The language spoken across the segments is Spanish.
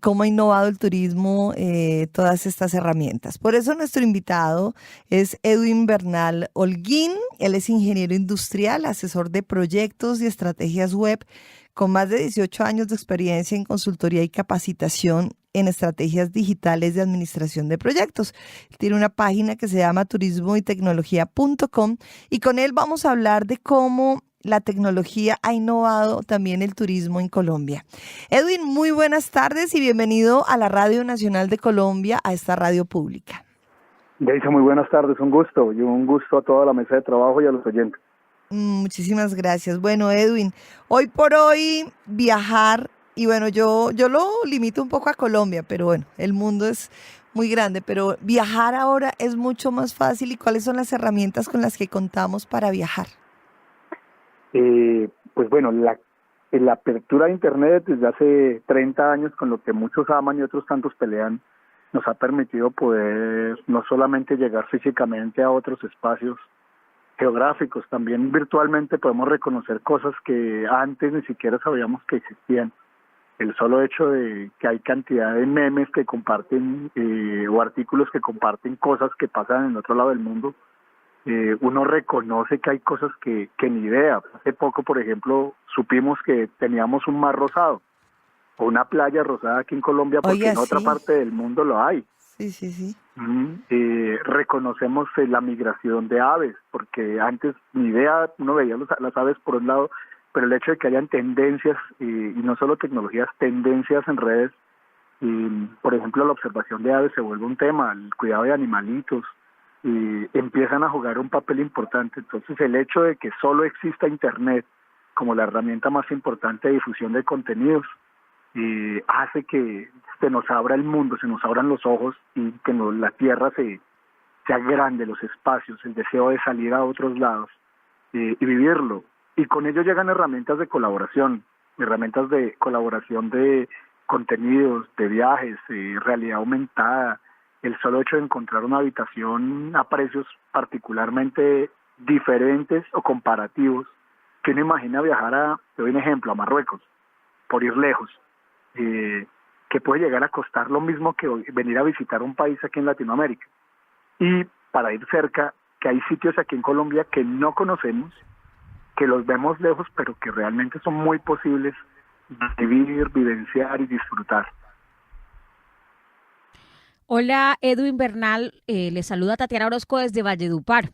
cómo ha innovado el turismo todas estas herramientas. Por eso nuestro invitado es Edwin Bernal Holguín. Él es ingeniero industrial, asesor de proyectos y estrategias web, con más de 18 años de experiencia en consultoría y capacitación en estrategias digitales de administración de proyectos. Tiene una página que se llama turismoytecnología.com y con él vamos a hablar de cómo la tecnología ha innovado también el turismo en Colombia. Edwin, muy buenas tardes y bienvenido a la Radio Nacional de Colombia, a esta radio pública. Deisa, muy buenas tardes, un gusto, y un gusto a toda la mesa de trabajo y a los oyentes. Muchísimas gracias. Bueno, Edwin, hoy por hoy viajar, y bueno, yo lo limito un poco a Colombia, pero bueno, el mundo es muy grande, pero viajar ahora es mucho más fácil. ¿Y cuáles son las herramientas con las que contamos para viajar? Pues bueno, la apertura de Internet desde hace 30 años, con lo que muchos aman y otros tantos pelean, nos ha permitido poder no solamente llegar físicamente a otros espacios geográficos, también virtualmente podemos reconocer cosas que antes ni siquiera sabíamos que existían. El solo hecho de que hay cantidad de memes que comparten o artículos que comparten cosas que pasan en otro lado del mundo, uno reconoce que hay cosas que ni idea. Hace poco, por ejemplo, supimos que teníamos un mar rosado o una playa rosada aquí en Colombia, porque Oiga, en otra sí. parte del mundo lo hay. Sí. Reconocemos la migración de aves, porque antes ni idea, uno veía las aves por un lado, pero el hecho de que hayan tendencias, y no solo tecnologías, tendencias en redes, por ejemplo, la observación de aves se vuelve un tema, el cuidado de animalitos, empiezan a jugar un papel importante. Entonces el hecho de que solo exista Internet como la herramienta más importante de difusión de contenidos, hace que se nos abra el mundo, se nos abran los ojos y que la tierra se agrande, los espacios, el deseo de salir a otros lados y vivirlo. Y con ello llegan herramientas de colaboración de contenidos, de viajes, realidad aumentada, el solo hecho de encontrar una habitación a precios particularmente diferentes o comparativos, que uno imagina viajar te doy un ejemplo, a Marruecos, por ir lejos, que puede llegar a costar lo mismo que venir a visitar un país aquí en Latinoamérica. Y para ir cerca, que hay sitios aquí en Colombia que no conocemos, que los vemos lejos, pero que realmente son muy posibles de vivir, vivenciar y disfrutar. Hola, Edwin Bernal, le saluda Tatiana Orozco desde Valledupar.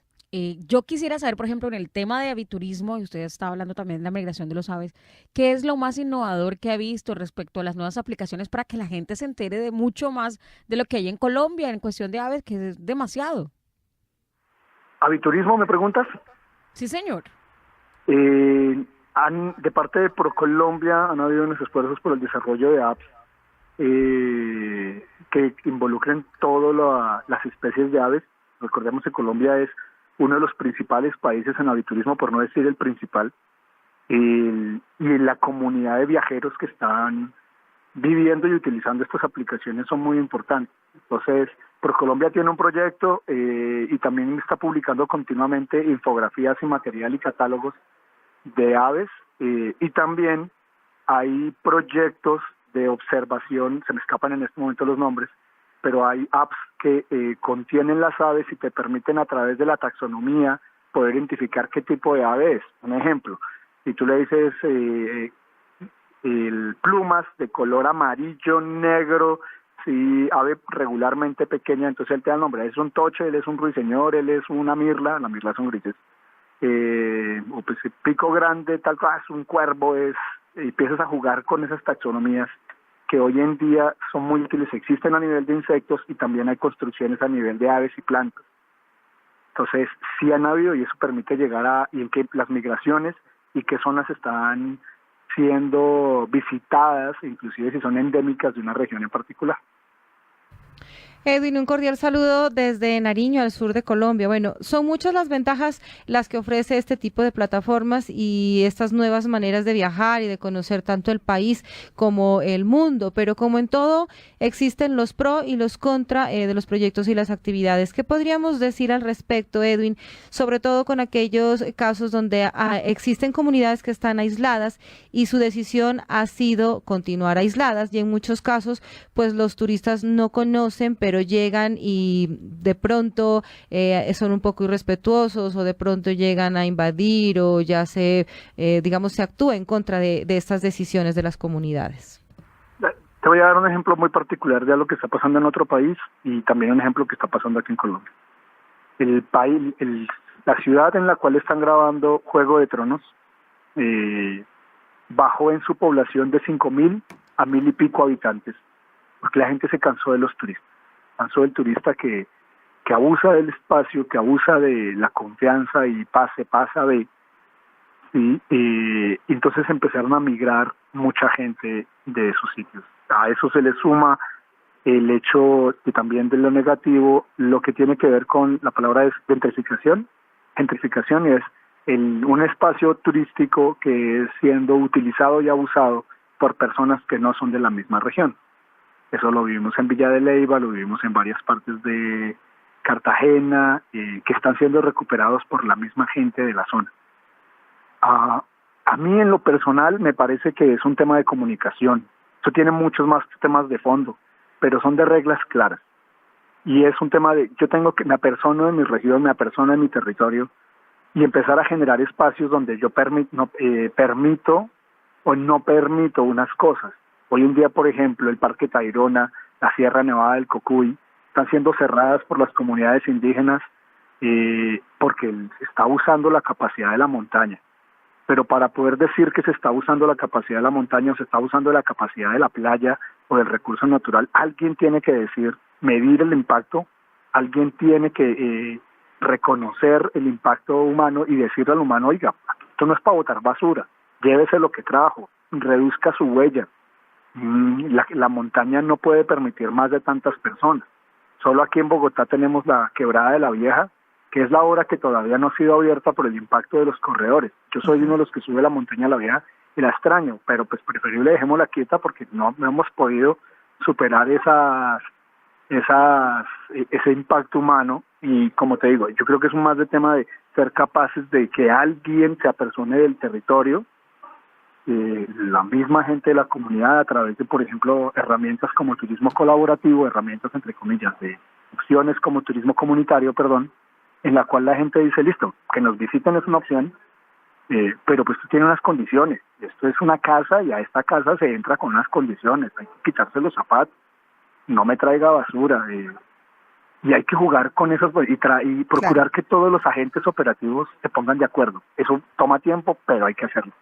Yo quisiera saber, por ejemplo, en el tema de aviturismo, y usted está hablando también de la migración de los aves, ¿qué es lo más innovador que ha visto respecto a las nuevas aplicaciones para que la gente se entere de mucho más de lo que hay en Colombia en cuestión de aves, que es demasiado? ¿Aviturismo me preguntas? Sí, señor. De parte de ProColombia han habido unos esfuerzos por el desarrollo de apps que involucren todas las especies de aves. Recordemos que Colombia es uno de los principales países en aviturismo, por no decir el principal, y la comunidad de viajeros que están viviendo y utilizando estas aplicaciones son muy importantes. Entonces, ProColombia tiene un proyecto y también está publicando continuamente infografías y material y catálogos de aves, y también hay proyectos de observación, se me escapan en este momento los nombres, pero hay apps que contienen las aves y te permiten a través de la taxonomía poder identificar qué tipo de ave es. Un ejemplo, si tú le dices plumas de color amarillo, negro, si ave regularmente pequeña, entonces él te da el nombre, es un toche, él es un ruiseñor, él es una mirla, las mirlas son grises, o pues pico grande, tal cual, es un cuervo, empiezas a jugar con esas taxonomías que hoy en día son muy útiles, existen a nivel de insectos y también hay construcciones a nivel de aves y plantas. Entonces, sí han habido, y eso permite llegar y en qué las migraciones y qué zonas están siendo visitadas, inclusive si son endémicas de una región en particular. Edwin, un cordial saludo desde Nariño, al sur de Colombia. Bueno, son muchas las ventajas las que ofrece este tipo de plataformas y estas nuevas maneras de viajar y de conocer tanto el país como el mundo, pero como en todo, existen los pro y los contra de los proyectos y las actividades. ¿Qué podríamos decir al respecto, Edwin? Sobre todo con aquellos casos donde existen comunidades que están aisladas y su decisión ha sido continuar aisladas y en muchos casos, pues los turistas no conocen, pero llegan y de pronto son un poco irrespetuosos o de pronto llegan a invadir o ya digamos, se actúa en contra de estas decisiones de las comunidades. Te voy a dar un ejemplo muy particular de lo que está pasando en otro país y también un ejemplo que está pasando aquí en Colombia. La ciudad en la cual están grabando Juego de Tronos bajó en su población de 5.000 a 1.000 y pico habitantes, porque la gente se cansó de los turistas. Cansó del turista que abusa del espacio, que abusa de la confianza y pasa de... Y entonces empezaron a migrar mucha gente de esos sitios. A eso se le suma el hecho de también de lo negativo, lo que tiene que ver con la palabra es gentrificación. Gentrificación es un espacio turístico que es siendo utilizado y abusado por personas que no son de la misma región. Eso lo vivimos en Villa de Leyva, lo vivimos en varias partes de Cartagena, que están siendo recuperados por la misma gente de la zona. A mí en lo personal me parece que es un tema de comunicación. Eso tiene muchos más temas de fondo, pero son de reglas claras. Y es un tema de, yo tengo que me apersono en mi región, me apersono en mi territorio y empezar a generar espacios donde yo permito o no permito unas cosas. Hoy en día, por ejemplo, el Parque Tayrona, la Sierra Nevada del Cocuy, están siendo cerradas por las comunidades indígenas porque se está usando la capacidad de la montaña. Pero para poder decir que se está usando la capacidad de la montaña o se está usando la capacidad de la playa o del recurso natural, alguien tiene que decir, medir el impacto, alguien tiene que reconocer el impacto humano y decirle al humano, oiga, esto no es para botar basura, llévese lo que trajo, reduzca su huella. La montaña no puede permitir más de tantas personas. Solo aquí en Bogotá tenemos la Quebrada de la Vieja, que es la obra que todavía no ha sido abierta por el impacto de los corredores. Yo soy uno de los que sube la montaña La Vieja y la extraño, pero pues preferible dejémosla quieta porque no hemos podido superar ese impacto humano. Y como te digo, yo creo que es más de tema de ser capaces de que alguien se apersone del territorio, la misma gente de la comunidad a través de, por ejemplo, herramientas como turismo colaborativo, herramientas entre comillas, de opciones como turismo comunitario, en la cual la gente dice, listo, que nos visiten es una opción, pero pues esto tiene unas condiciones. Esto es una casa y a esta casa se entra con unas condiciones. Hay que quitarse los zapatos, no me traiga basura, y hay que jugar con esas y procurar que todos los agentes operativos se pongan de acuerdo. Eso toma tiempo, pero hay que hacerlo.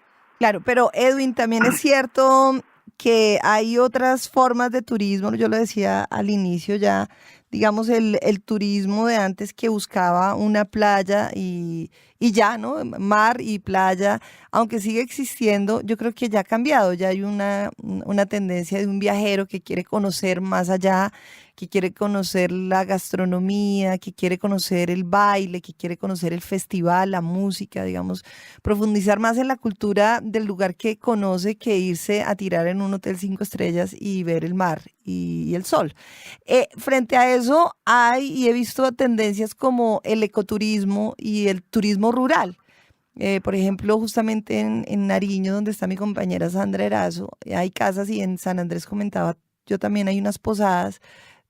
Claro, pero Edwin, también es cierto que hay otras formas de turismo, yo lo decía al inicio ya, digamos el turismo de antes que buscaba una playa y ya, ¿no? Mar y playa, aunque sigue existiendo, yo creo que ya ha cambiado, ya hay una tendencia de un viajero que quiere conocer más allá, que quiere conocer la gastronomía, que quiere conocer el baile, que quiere conocer el festival, la música, digamos, profundizar más en la cultura del lugar que conoce que irse a tirar en un hotel 5 estrellas y ver el mar y el sol. Frente a eso he visto tendencias como el ecoturismo y el turismo rural. Por ejemplo, justamente en Nariño, donde está mi compañera Sandra Erazo, hay casas y en San Andrés comentaba, yo también hay unas posadas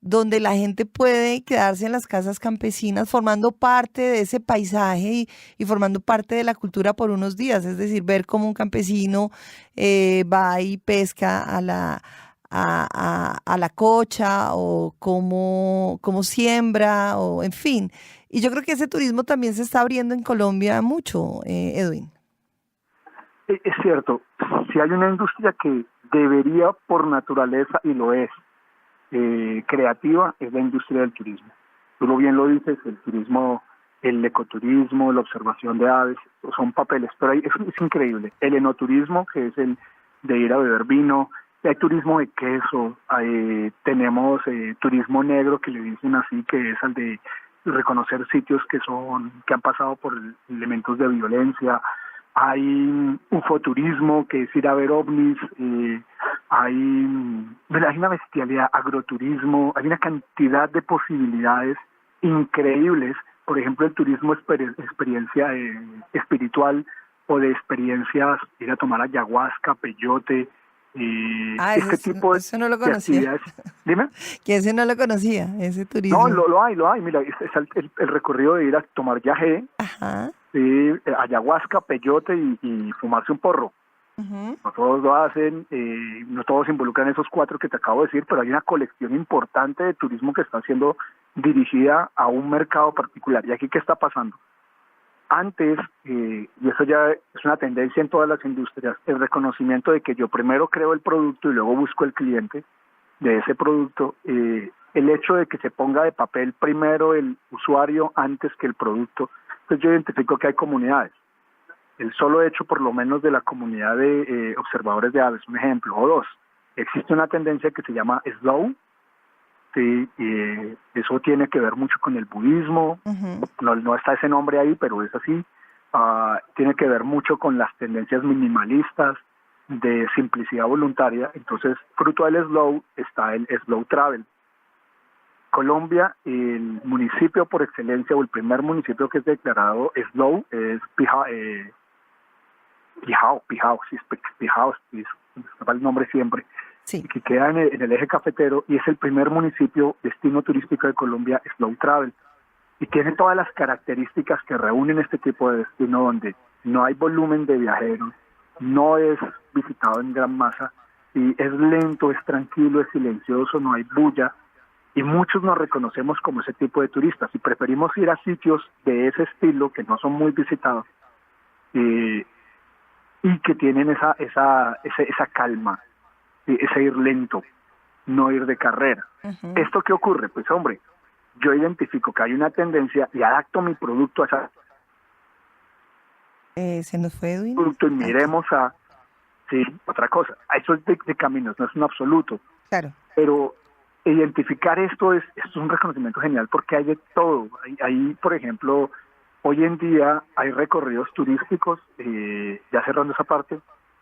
donde la gente puede quedarse en las casas campesinas formando parte de ese paisaje y formando parte de la cultura por unos días, es decir, ver cómo un campesino va y pesca a la cocha o cómo siembra o en fin. Y yo creo que ese turismo también se está abriendo en Colombia mucho, Edwin. Es cierto, si hay una industria que debería por naturaleza, y lo es, creativa, es la industria del turismo. Tú bien lo dices, el turismo, el ecoturismo, la observación de aves, son papeles, pero es increíble. El enoturismo, que es el de ir a beber vino, Hay turismo de queso, tenemos turismo negro, que le dicen así, que es el de reconocer sitios que han pasado por elementos de violencia. Hay ufoturismo, que es ir a ver ovnis. Hay una bestialidad, agroturismo. Hay una cantidad de posibilidades increíbles. Por ejemplo, el turismo experiencia espiritual, o de experiencias, ir a tomar ayahuasca, peyote, este tipo eso no lo de conocía. actividades. Dime. Que ese no lo conocía, ese turismo. No, lo hay. Mira, es el recorrido de ir a tomar yagé, Ajá. ayahuasca, peyote y fumarse un porro. Uh-huh. No todos lo hacen, no todos se involucran en esos 4 que te acabo de decir, pero hay una colección importante de turismo que está siendo dirigida a un mercado particular. ¿Y aquí qué está pasando? Antes, y eso ya es una tendencia en todas las industrias, el reconocimiento de que yo primero creo el producto y luego busco el cliente de ese producto, el hecho de que se ponga de papel primero el usuario antes que el producto. Entonces yo identifico que hay comunidades. El solo hecho, por lo menos, de la comunidad de observadores de aves, un ejemplo, o 2, existe una tendencia que se llama slow. Sí, eso tiene que ver mucho con el budismo. Uh-huh. No está ese nombre ahí, pero es así. Tiene que ver mucho con las tendencias minimalistas de simplicidad voluntaria. Entonces, fruto del slow está el slow travel. Colombia, el municipio por excelencia, o el primer municipio que es declarado slow, es Pijao, me va el nombre siempre. Sí. Que queda en el eje cafetero, y es el primer municipio destino turístico de Colombia slow travel, y tiene todas las características que reúnen este tipo de destino, donde no hay volumen de viajeros, no es visitado en gran masa, y es lento, es tranquilo, es silencioso, no hay bulla, y muchos nos reconocemos como ese tipo de turistas y preferimos ir a sitios de ese estilo que no son muy visitados y que tienen esa calma, ese ir lento, no ir de carrera. Uh-huh. ¿Esto qué ocurre? Pues hombre, yo identifico que hay una tendencia y adapto mi producto a esa... ¿Se nos fue, Edwin? Producto, y miremos otra cosa. Eso es de caminos, no es un absoluto. Claro. Pero identificar esto es un reconocimiento genial, porque hay de todo. Hay, por ejemplo, hoy en día hay recorridos turísticos, ya cerrando esa parte,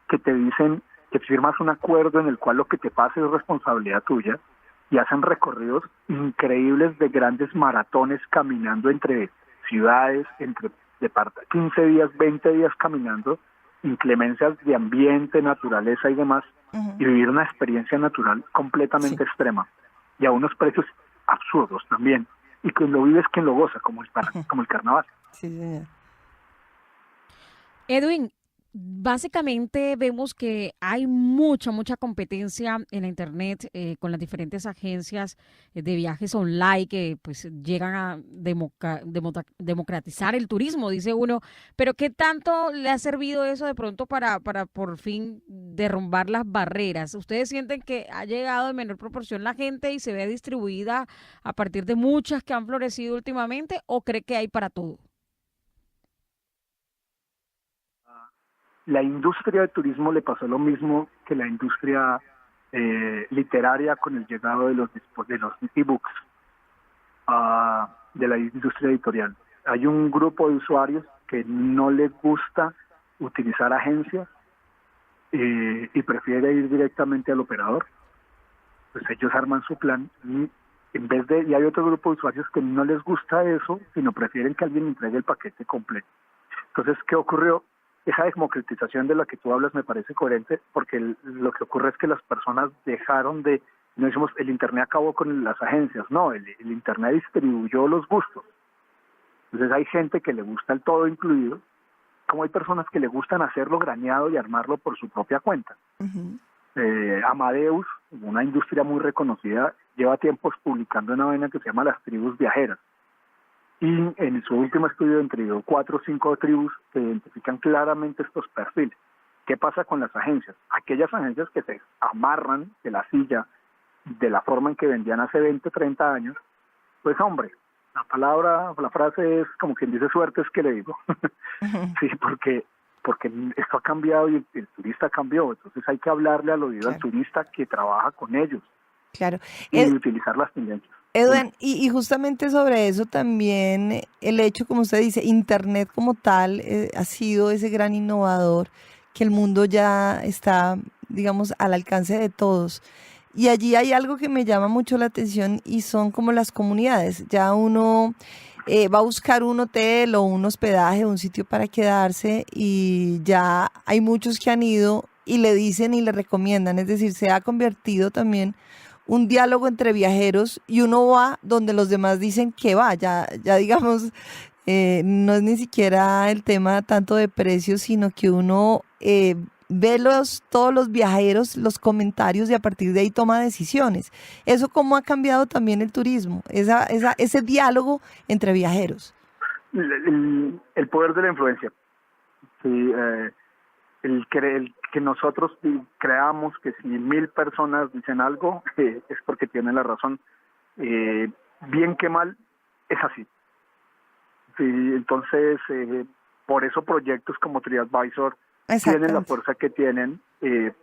que te dicen que firmas un acuerdo en el cual lo que te pase es responsabilidad tuya, y hacen recorridos increíbles de grandes maratones caminando entre ciudades, entre 15 días, 20 días caminando, inclemencias de ambiente, naturaleza y demás, uh-huh, y vivir una experiencia natural completamente extrema, y a unos precios absurdos también, y quien lo vive es quien lo goza, como el carnaval. Sí, señor. Edwin, básicamente vemos que hay mucha competencia en la internet con las diferentes agencias de viajes online que pues llegan a democratizar el turismo, dice uno, pero ¿qué tanto le ha servido eso de pronto para por fin derrumbar las barreras? ¿Ustedes sienten que ha llegado en menor proporción la gente y se ve distribuida a partir de muchas que han florecido últimamente, o cree que hay para todo? La industria de turismo le pasó lo mismo que la industria literaria con el llegado de los e-books, de la industria editorial. Hay un grupo de usuarios que no les gusta utilizar agencias y prefiere ir directamente al operador. Pues ellos arman su plan y y hay otro grupo de usuarios que no les gusta eso, sino prefieren que alguien entregue el paquete completo. Entonces, ¿qué ocurrió? Esa democratización de la que tú hablas me parece coherente, porque lo que ocurre es que las personas dejaron de... No decimos, el Internet acabó con las agencias, no, el Internet distribuyó los gustos. Entonces hay gente que le gusta el todo incluido, como hay personas que le gustan hacerlo graneado y armarlo por su propia cuenta. Uh-huh. Amadeus, una industria muy reconocida, lleva tiempos publicando una vaina que se llama Las Tribus Viajeras. Y en su último estudio entregó 4 o 5 tribus que identifican claramente estos perfiles. ¿Qué pasa con las agencias? Aquellas agencias que se amarran de la silla de la forma en que vendían hace 20, 30 años, pues hombre, la frase es como quien dice suerte es que le digo. Sí, porque porque esto ha cambiado y el turista cambió, entonces hay que hablarle al oído al Claro, turista que trabaja con ellos claro. y utilizar las tendencias. Edwin, y justamente sobre eso también el hecho, como usted dice, Internet como tal ha sido ese gran innovador que el mundo ya está, digamos, al alcance de todos. Y allí hay algo que me llama mucho la atención y son como las comunidades. Ya uno va a buscar un hotel o un hospedaje, un sitio para quedarse y ya hay muchos que han ido y le dicen y le recomiendan. Es decir, se ha convertido también un diálogo entre viajeros y uno va donde los demás dicen que va. Ya digamos, no es ni siquiera el tema tanto de precios, sino que uno ve todos los viajeros, los comentarios y a partir de ahí toma decisiones. Eso cómo ha cambiado también el turismo, ese diálogo entre viajeros. El poder de la influencia. Sí, el que nosotros creamos que si 1000 personas dicen algo, es porque tienen la razón. Bien que mal, es así. Sí, entonces, por eso proyectos como TripAdvisor tienen la fuerza que tienen,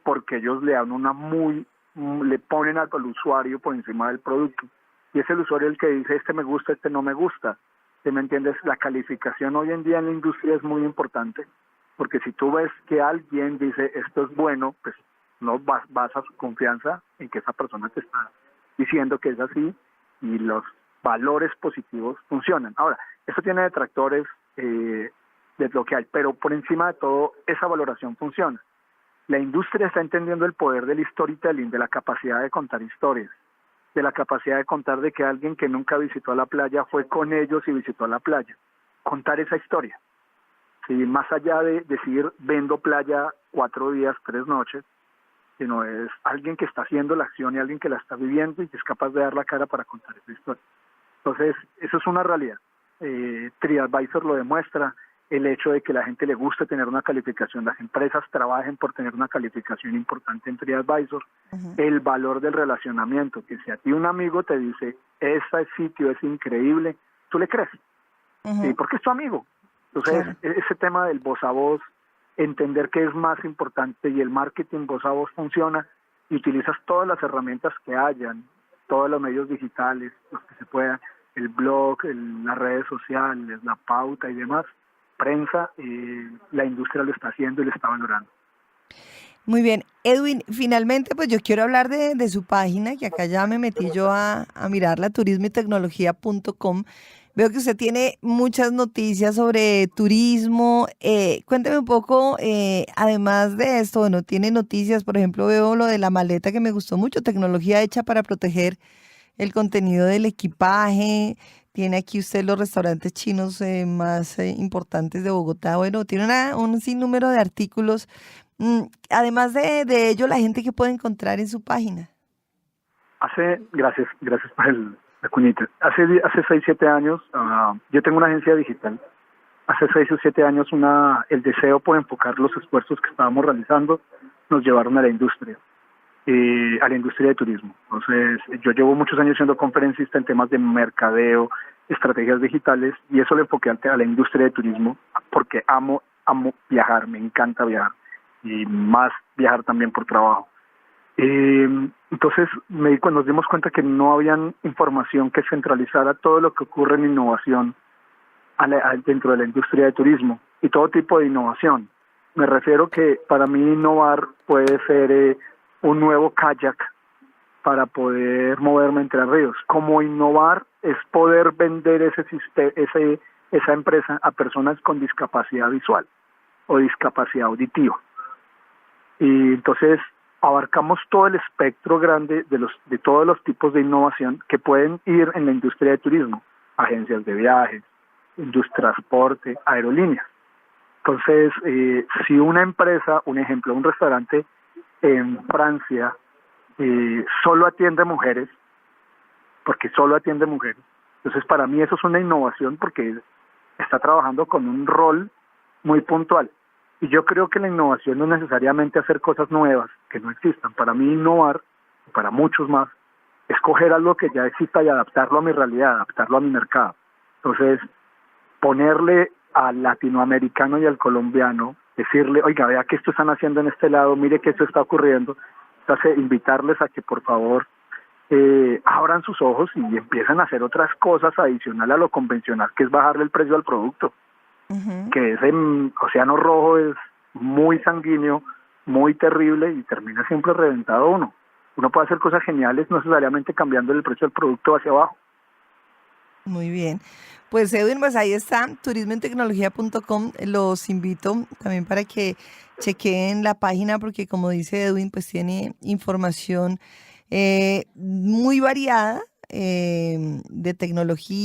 porque ellos le dan le ponen al usuario por encima del producto. Y es el usuario el que dice, este me gusta, este no me gusta. ¿Sí me entiendes? La calificación hoy en día en la industria es muy importante, porque si tú ves que alguien dice, esto es bueno, pues no vas a su confianza en que esa persona te está diciendo que es así y los valores positivos funcionan. Ahora, esto tiene detractores de lo que hay, pero por encima de todo, esa valoración funciona. La industria está entendiendo el poder del storytelling, de la capacidad de contar historias, de la capacidad de contar de que alguien que nunca visitó la playa fue con ellos y visitó la playa. Contar esa historia. Sí, más allá de decir, vendo playa 4 días, 3 noches, sino es alguien que está haciendo la acción y alguien que la está viviendo y que es capaz de dar la cara para contar esa historia. Entonces, eso es una realidad. TripAdvisor lo demuestra, el hecho de que la gente le guste tener una calificación, las empresas trabajen por tener una calificación importante en TripAdvisor, el valor del relacionamiento, que si a ti un amigo te dice, este sitio es increíble, tú le crees, ¿sí? Porque es tu amigo. Entonces, ese tema del voz a voz, entender que es más importante y el marketing voz a voz funciona y utilizas todas las herramientas que hayan, todos los medios digitales, los que se puedan, el blog, las redes sociales, la pauta y demás, prensa, la industria lo está haciendo y lo está valorando. Muy bien. Edwin, finalmente pues yo quiero hablar de su página, que acá ya me metí yo a mirarla, turismoytecnología.com. Veo que usted tiene muchas noticias sobre turismo. Cuénteme un poco, además de esto, bueno, tiene noticias, por ejemplo, veo lo de la maleta que me gustó mucho, tecnología hecha para proteger el contenido del equipaje. Tiene aquí usted los restaurantes chinos más importantes de Bogotá. Bueno, tiene un sinnúmero de artículos. Además de ello, la gente que puede encontrar en su página. Gracias por la cuñita. Hace 6, 7 años, yo tengo una agencia digital. Hace 6 o 7 años, el deseo por enfocar los esfuerzos que estábamos realizando nos llevaron a la industria de turismo. Entonces, yo llevo muchos años siendo conferencista en temas de mercadeo, estrategias digitales, y eso lo enfoqué a la industria de turismo, porque amo viajar, me encanta viajar, y más viajar también por trabajo. Entonces nos dimos cuenta que no había información que centralizara todo lo que ocurre en innovación dentro de la industria de turismo, y todo tipo de innovación. Me refiero que para mí innovar puede ser un nuevo kayak para poder moverme entre ríos. Como innovar es poder vender esa empresa a personas con discapacidad visual o discapacidad auditiva. Y entonces abarcamos todo el espectro grande de todos los tipos de innovación que pueden ir en la industria de turismo, agencias de viajes, industria de transporte, aerolíneas. Entonces, si una empresa, un ejemplo, un restaurante en Francia solo atiende mujeres, entonces para mí eso es una innovación porque está trabajando con un rol muy puntual. Y yo creo que la innovación no es necesariamente hacer cosas nuevas que no existan. Para mí innovar, y para muchos más, es coger algo que ya exista y adaptarlo a mi realidad, adaptarlo a mi mercado. Entonces, ponerle al latinoamericano y al colombiano decirle, oiga, vea que esto están haciendo en este lado, mire que esto está ocurriendo. Entonces, invitarles a que por favor abran sus ojos y empiecen a hacer otras cosas adicional a lo convencional, que es bajarle el precio al producto. Que ese océano rojo es muy sanguíneo, muy terrible y termina siempre reventado uno. Uno puede hacer cosas geniales, no necesariamente cambiando el precio del producto hacia abajo. Muy bien. Pues Edwin, pues ahí está, turismoentecnología.com. Los invito también para que chequeen la página porque como dice Edwin, pues tiene información muy variada de tecnología.